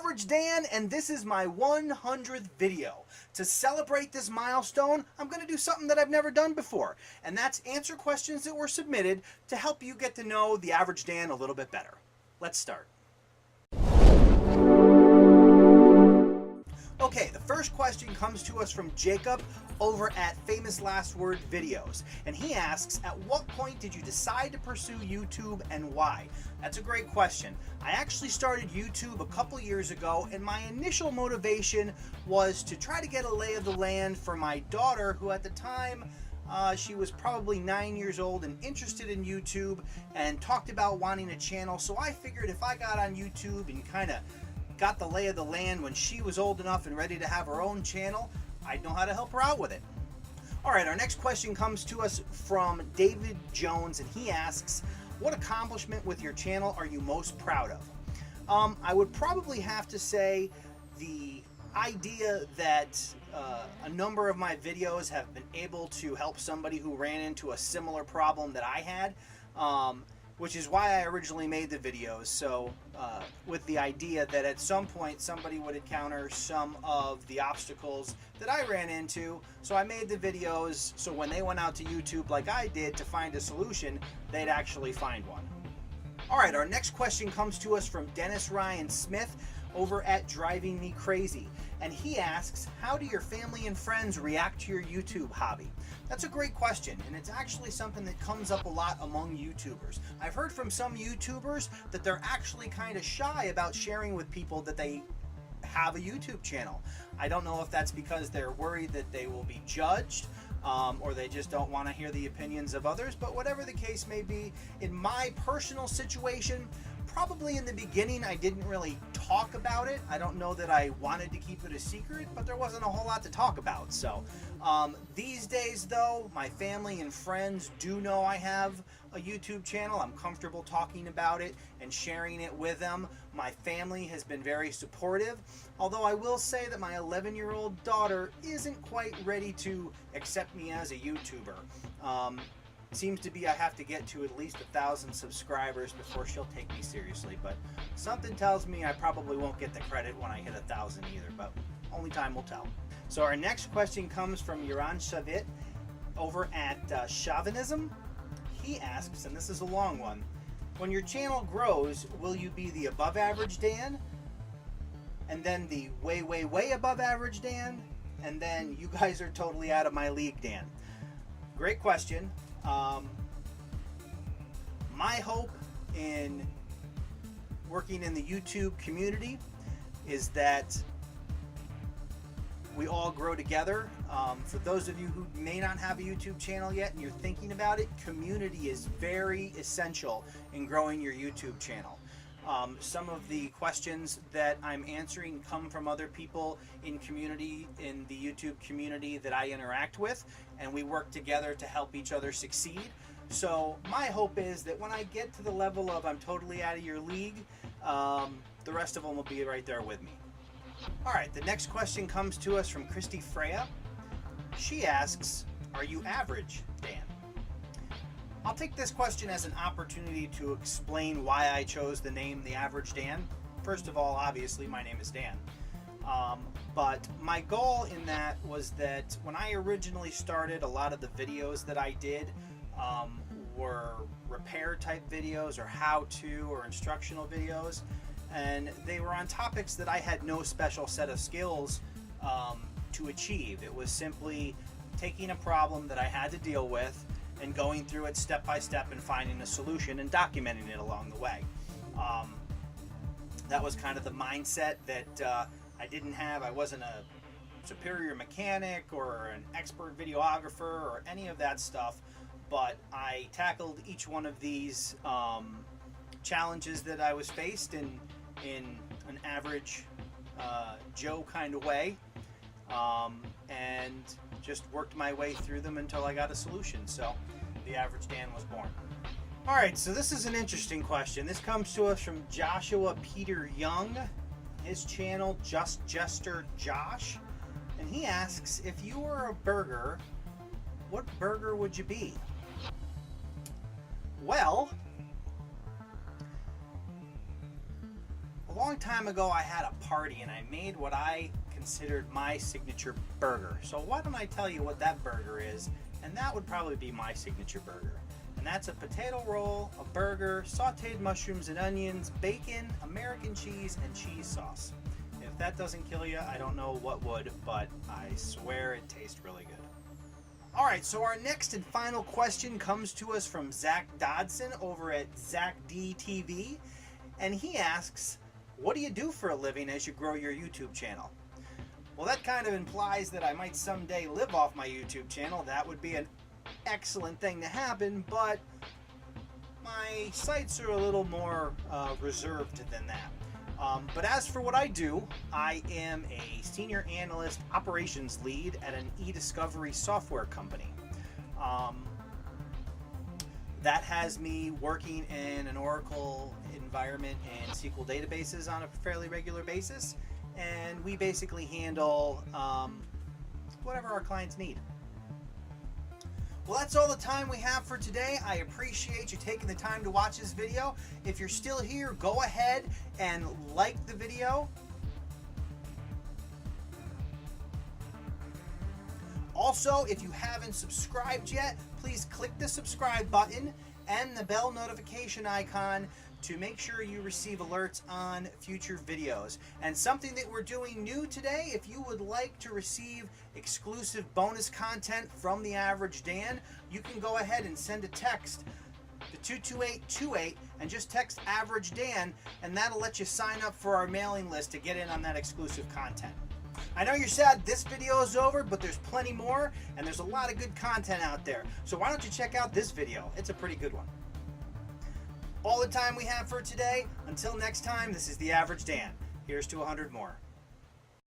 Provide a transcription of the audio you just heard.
Average Dan, and this is my 100th video. To celebrate this milestone, I'm going to do something that I've never done before, and that's answer questions that were submitted to help you get to know the Average Dan a little bit better. Let's start. Okay, the first question comes to us from Jacob over at Famous Last Word Videos, and he asks, at what point did you decide to pursue YouTube and why? That's a great question. I actually started YouTube a couple years ago, and my initial motivation was to try to get a lay of the land for my daughter, who at the time she was probably 9 years old and interested in YouTube and talked about wanting a channel. So I figured if I got on YouTube and kind of got the lay of the land when she was old enough and ready to have her own channel, I'd know how to help her out with it. Alright, our next question comes to us from David Jones, and he asks, what accomplishment with your channel are you most proud of? I would probably have to say the idea that a number of my videos have been able to help somebody who ran into a similar problem that I had, which is why I originally made the videos. So with the idea that at some point somebody would encounter some of the obstacles that I ran into, so I made the videos so when they went out to YouTube like I did to find a solution, they'd actually find one. Alright, our next question comes to us from Dennis Ryan Smith over at Driving Me Crazy, and he asks, how do your family and friends react to your YouTube hobby? That's a great question, and it's actually something that comes up a lot among YouTubers. I've heard from some YouTubers that they're actually kind of shy about sharing with people that they have a YouTube channel. I don't know if that's because they're worried that they will be judged, or they just don't want to hear the opinions of others, but whatever the case may be, in my personal situation, probably in the beginning I didn't really talk about it. I don't know that I wanted to keep it a secret, but there wasn't a whole lot to talk about. So these days though, my family and friends do know I have a YouTube channel. I'm comfortable talking about it and sharing it with them. My family has been very supportive, although I will say that my 11-year-old daughter isn't quite ready to accept me as a YouTuber. Seems to be I have to get to at least 1,000 subscribers before she'll take me seriously, but something tells me I probably won't get the credit when I hit 1,000 either, but only time will tell. So our next question comes from Yaron Shavit over at Chauvinism. He asks, and this is a long one, when your channel grows, will you be the Above Average Dan, and then the WayWayWayAboveAverageDan, and then You Guys Are Totally Out of My League Dan? Great question. My hope in working in the YouTube community is that we all grow together. For those of you who may not have a YouTube channel yet and you're thinking about it, community is very essential in growing your YouTube channel. Some of the questions that I'm answering come from other people in the YouTube community that I interact with, and we work together to help each other succeed. So my hope is that when I get to the level of I'm totally out of your league, the rest of them will be right there with me. Alright, the next question comes to us from Christie Freya. She asks, are you average, Dan? I'll take this question as an opportunity to explain why I chose the name The Average Dan. First of all, obviously, my name is Dan. But my goal in that was that when I originally started, a lot of the videos that I did were repair type videos or how-to or instructional videos. And they were on topics that I had no special set of skills to achieve. It was simply taking a problem that I had to deal with and going through it step by step and finding a solution and documenting it along the way. That was kind of the mindset that I didn't have. I wasn't a superior mechanic or an expert videographer or any of that stuff, but I tackled each one of these challenges that I was faced in an average Joe kind of way, and just worked my way through them until I got a solution. So The Average Dan was born. Alright, so this is an interesting question. This comes to us from Joshua Peter Young, his channel Just Jester Josh, and he asks, if you were a burger, what burger would you be? Well, a long time ago I had a party and I made what I considered my signature burger. So why don't I tell you what that burger is, and that would probably be my signature burger. And that's a potato roll, a burger, sauteed mushrooms and onions, bacon, American cheese, and cheese sauce. If that doesn't kill you, I don't know what would, but I swear it tastes really good. All right, so our next and final question comes to us from Zak Dodson over at Zak TV, and he asks, what do you do for a living as you grow your YouTube channel? Well, that kind of implies that I might someday live off my YouTube channel. That would be an excellent thing to happen, but my sights are a little more reserved than that. But as for what I do, I am a senior analyst operations lead at an e-discovery software company. That has me working in an Oracle environment and SQL databases on a fairly regular basis, and we basically handle whatever our clients need. Well, that's all the time we have for today. I appreciate you taking the time to watch this video. If you're still here, go ahead and like the video. Also, if you haven't subscribed yet, please click the subscribe button and the bell notification icon to make sure you receive alerts on future videos. And something that we're doing new today, if you would like to receive exclusive bonus content from the Average Dan, you can go ahead and send a text to 22828 and just text Average Dan, and that'll let you sign up for our mailing list to get in on that exclusive content. I know you're sad this video is over, but there's plenty more, and there's a lot of good content out there. So why don't you check out this video? It's a pretty good one. All the time we have for today. Until next time, this is the Average Dan. Here's to 100 more.